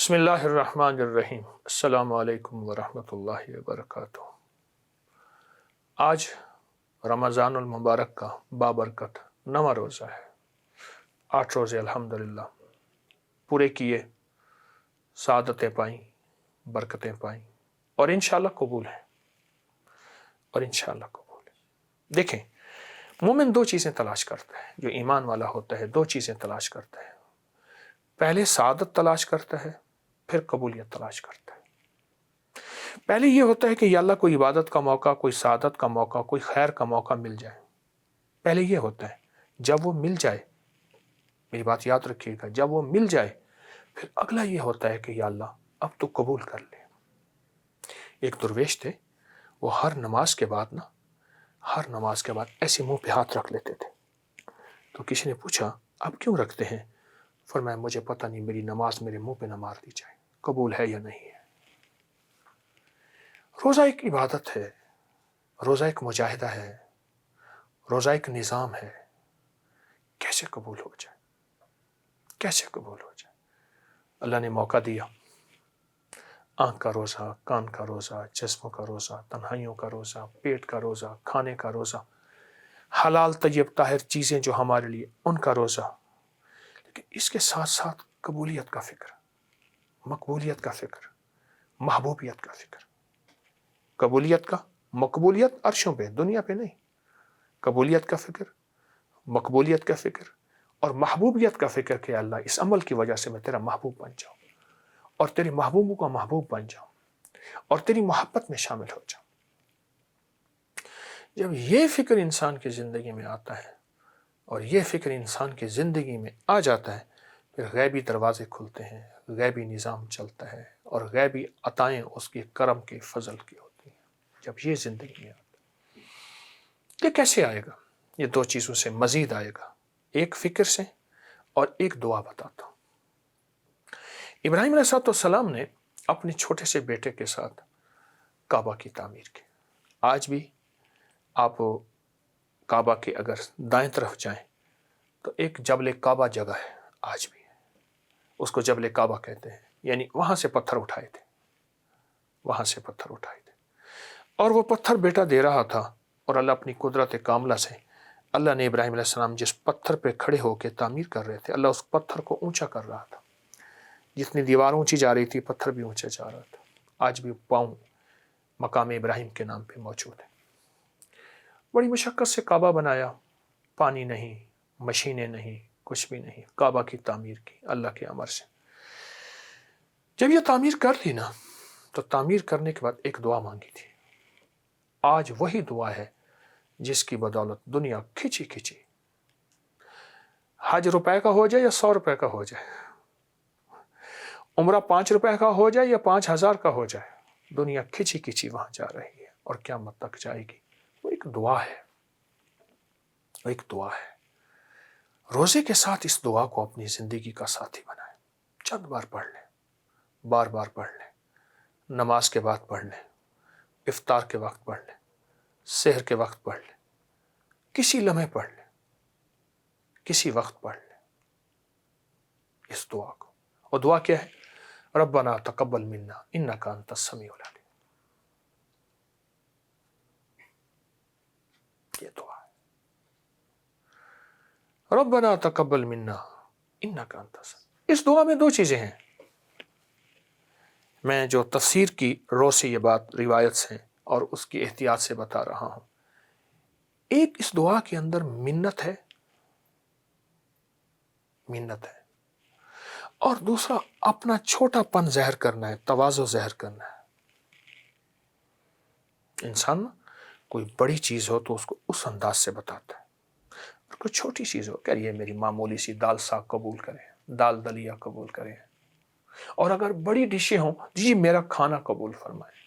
بسم اللہ الرحمن الرحیم۔ السلام علیکم ورحمۃ اللہ وبرکاتہ۔ آج رمضان المبارک کا بابرکت 9واں روزہ ہے۔ 8 روزے الحمدللہ پورے کیے، سعادتیں پائیں، برکتیں پائیں اور انشاءاللہ قبول ہیں، دیکھیں، مومن دو چیزیں تلاش کرتا ہے، جو ایمان والا ہوتا ہے دو چیزیں تلاش کرتا ہے۔ پہلے سعادت تلاش کرتا ہے، پھر قبولیت تلاش کرتا ہے۔ پہلے یہ ہوتا ہے کہ یا اللہ کوئی عبادت کا موقع، کوئی سعادت کا موقع، کوئی خیر کا موقع مل جائے۔ پہلے یہ ہوتا ہے، جب وہ مل جائے، میری بات یاد رکھیے گا، جب وہ مل جائے پھر اگلا یہ ہوتا ہے کہ یا اللہ اب تو قبول کر لے۔ ایک درویش تھے، وہ ہر نماز کے بعد ایسے منہ پہ ہاتھ رکھ لیتے تھے۔ تو کسی نے پوچھا اب کیوں رکھتے ہیں؟ فرمایا مجھے پتہ نہیں میری نماز میرے منہ پہ نہ مار دی جائے، قبول ہے یا نہیں ہے۔ روزہ ایک عبادت ہے، روزہ ایک مجاہدہ ہے، روزہ ایک نظام ہے، کیسے قبول ہو جائے، کیسے قبول ہو جائے۔ اللہ نے موقع دیا، آنکھ کا روزہ، کان کا روزہ، جسم کا روزہ، تنہائیوں کا روزہ، پیٹ کا روزہ، کھانے کا روزہ، حلال طیب طاہر چیزیں جو ہمارے لیے ان کا روزہ، لیکن اس کے ساتھ ساتھ قبولیت کا فکر، مقبولیت کا فکر، محبوبیت کا فکر۔ قبولیت کا، مقبولیت عرشوں پہ، دنیا پہ نہیں۔ قبولیت کا فکر، مقبولیت کا فکر اور محبوبیت کا فکر کہ اللہ اس عمل کی وجہ سے میں تیرا محبوب بن جاؤں اور تیرے محبوبوں کا محبوب بن جاؤں اور تیری محبت میں شامل ہو جاؤں۔ جب یہ فکر انسان کی زندگی میں آتا ہے اور یہ فکر انسان کی زندگی میں آ جاتا ہے، پھر غیبی دروازے کھلتے ہیں، غیبی نظام چلتا ہے اور غیبی عطائیں اس کے کرم کے فضل کی ہوتی ہیں۔ جب یہ زندگی میں آتا ہے، یہ کیسے آئے گا؟ یہ دو چیزوں سے مزید آئے گا، ایک فکر سے اور ایک دعا بتاتا ہوں۔ ابراہیم علیہ السلام نے اپنے چھوٹے سے بیٹے کے ساتھ کعبہ کی تعمیر کی۔ آج بھی آپ کعبہ کے اگر دائیں طرف جائیں تو ایک جبل کعبہ جگہ ہے، آج بھی ہے، اس کو جبل کعبہ کہتے ہیں، یعنی وہاں سے پتھر اٹھائے تھے، اور وہ پتھر بیٹا دے رہا تھا، اور اللہ اپنی قدرت کاملہ سے، اللہ نے ابراہیم علیہ السلام جس پتھر پہ کھڑے ہو کے تعمیر کر رہے تھے، اللہ اس پتھر کو اونچا کر رہا تھا۔ جتنی دیوار اونچی جا رہی تھی پتھر بھی اونچا جا رہا تھا۔ آج بھی پاؤں مقام ابراہیم کے نام پہ موجود ہے۔ بڑی مشقت سے کعبہ بنایا، پانی نہیں، مشینیں نہیں، کچھ بھی نہیں، کعبہ کی تعمیر کی اللہ کے امر سے۔ جب یہ تعمیر کر لی نا، تو تعمیر کرنے کے بعد ایک دعا مانگی تھی۔ آج وہی دعا ہے جس کی بدولت دنیا کھچی حج روپے کا ہو جائے یا 100 روپے کا ہو جائے، عمرہ 5 روپے کا ہو جائے یا 5000 کا ہو جائے، دنیا کھچی وہاں جا رہی ہے اور قیامت تک جائے گی۔ وہ ایک دعا ہے، وہ ایک دعا ہے۔ روزے کے ساتھ اس دعا کو اپنی زندگی کا ساتھی بنائیں۔ چند بار پڑھ لیں، بار بار پڑھ لیں، نماز کے بعد پڑھ لیں، افطار کے وقت پڑھ لیں، سحر کے وقت پڑھ لیں، کسی لمحے پڑھ لیں، کسی وقت پڑھ لیں اس دعا کو۔ اور دعا کیا ہے؟ ربنا تقبل منا انک انت السمیع العلیم۔ یہ دعا ہے، ربنا تقبل منا انک انت السمیع۔ اس دعا میں دو چیزیں ہیں، میں جو تفسیر کی رو سے یہ بات روایت سے اور اس کی احتیاط سے بتا رہا ہوں۔ ایک اس دعا کے اندر منت ہے، اور دوسرا اپنا چھوٹا پن ظاہر کرنا ہے، تواضع ظاہر کرنا ہے۔ انسان کوئی بڑی چیز ہو تو اس کو اس انداز سے بتاتا ہے، اور کوئی چھوٹی چیز ہو کہ یہ میری معمولی سی دال ساگ قبول کریں، دال دلیا قبول کریں، اور اگر بڑی ڈشیں ہوں جی میرا کھانا قبول فرمائیں۔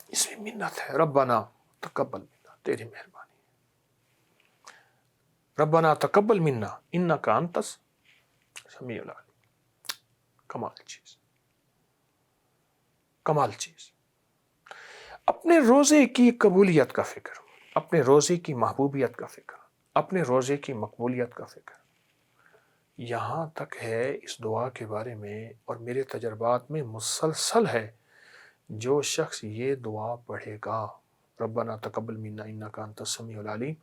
اس میں منت ہے، ربنا تقبل منا، تیری مہربانی، ربنا تقبل منا انک انت السمیع العلیم۔ کمال چیز، اپنے روزے کی قبولیت کا فکر، اپنے روزے کی محبوبیت کا فکر، اپنے روزے کی مقبولیت کا فکر، یہاں تک ہے اس دعا کے بارے میں اور میرے تجربات میں مسلسل ہے، جو شخص یہ دعا پڑھے گا ربنا تقبل منا انک انت السمیع العلیم،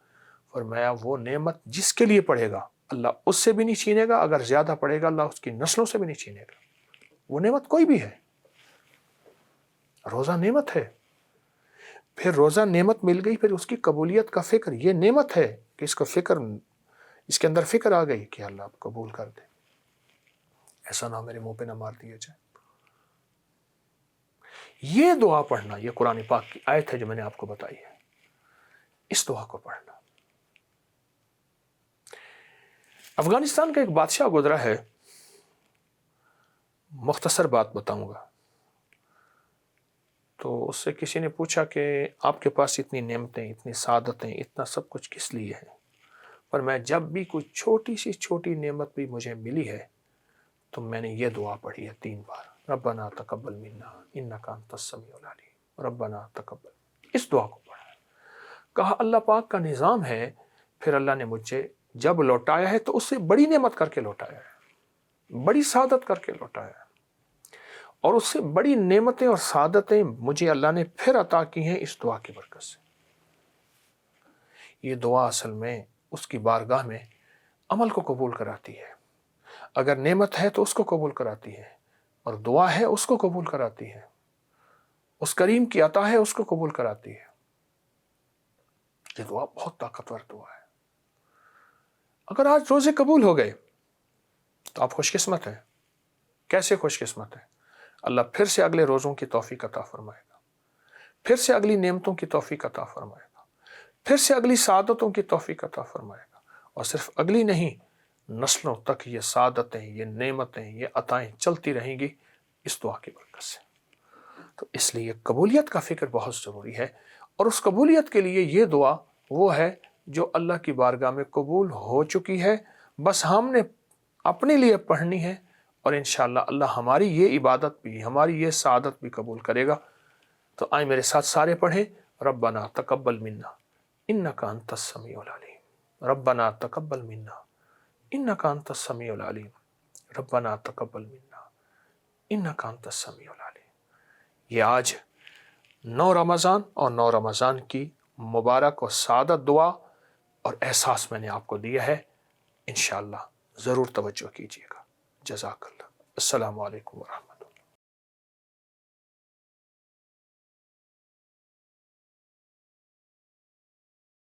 فرمایا وہ نعمت جس کے لیے پڑھے گا اللہ اس سے بھی نہیں چھینے گا، اگر زیادہ پڑھے گا اللہ اس کی نسلوں سے بھی نہیں چھینے گا۔ وہ نعمت کوئی بھی ہے، روزہ نعمت ہے، پھر روزہ نعمت مل گئی، پھر اس کی قبولیت کا فکر، یہ نعمت ہے کہ اس کا فکر، اس کے اندر فکر آ گئی کہ اللہ آپ قبول کر دے، ایسا نہ میرے منہ پہ نہ مار دیا جائے۔ یہ دعا پڑھنا، یہ قرآن پاک کی آیت ہے جو میں نے آپ کو بتائی ہے، اس دعا کو پڑھنا۔ افغانستان کا ایک بادشاہ گزرا ہے، مختصر بات بتاؤں گا۔ تو اس سے کسی نے پوچھا کہ آپ کے پاس اتنی نعمتیں، اتنی سعادتیں، اتنا سب کچھ کس لیے ہے؟ پر میں جب بھی کوئی چھوٹی سی چھوٹی نعمت بھی مجھے ملی ہے تو میں نے یہ دعا پڑھی ہے 3 بار، ربنا تقبل منا انک انت السمیع العلیم، ربنا تقبل۔ اس دعا کو پڑھا، کہا اللہ پاک کا نظام ہے، پھر اللہ نے مجھے جب لوٹایا ہے تو اس سے بڑی نعمت کر کے لوٹایا ہے، بڑی سعادت کر کے لوٹایا ہے، اور اس سے بڑی نعمتیں اور سعادتیں مجھے اللہ نے پھر عطا کی ہیں اس دعا کی برکت سے۔ یہ دعا اصل میں اس کی بارگاہ میں عمل کو قبول کراتی ہے، اگر نعمت ہے تو اس کو قبول کراتی ہے، اور دعا ہے اس کو قبول کراتی ہے، اس کریم کی عطا ہے اس کو قبول کراتی ہے۔ یہ دعا بہت طاقتور دعا ہے۔ اگر آج روزے قبول ہو گئے تو آپ خوش قسمت ہیں۔ کیسے خوش قسمت ہیں؟ اللہ پھر سے اگلے روزوں کی توفیق عطا فرمائے گا، پھر سے اگلی نعمتوں کی توفیق عطا فرمائے گا، پھر سے اگلی سعادتوں کی توفیق عطا فرمائے گا، اور صرف اگلی نہیں، نسلوں تک یہ سعادتیں، یہ نعمتیں، یہ عطائیں چلتی رہیں گی اس دعا کی برکت سے۔ تو اس لیے قبولیت کا فکر بہت ضروری ہے، اور اس قبولیت کے لیے یہ دعا وہ ہے جو اللہ کی بارگاہ میں قبول ہو چکی ہے، بس ہم نے اپنے لیے پڑھنی ہے، اور انشاءاللہ اللہ ہماری یہ عبادت بھی، ہماری یہ سعادت بھی قبول کرے گا۔ تو آئیں میرے ساتھ سارے پڑھیں، ربنا تقبل منا انک انت السمیع العلیم، ربنا تقبل منا انک انت السمیع العلیم، ربنا تقبل منا انک انت السمیع العلیم۔ یہ آج 9 رمضان اور 9 رمضان کی مبارک اور سعادت دعا اور احساس میں نے آپ کو دیا ہے، انشاءاللہ ضرور توجہ کیجیے گا۔ جزاک اللہ۔ السلام علیکم ورحمۃ اللہ۔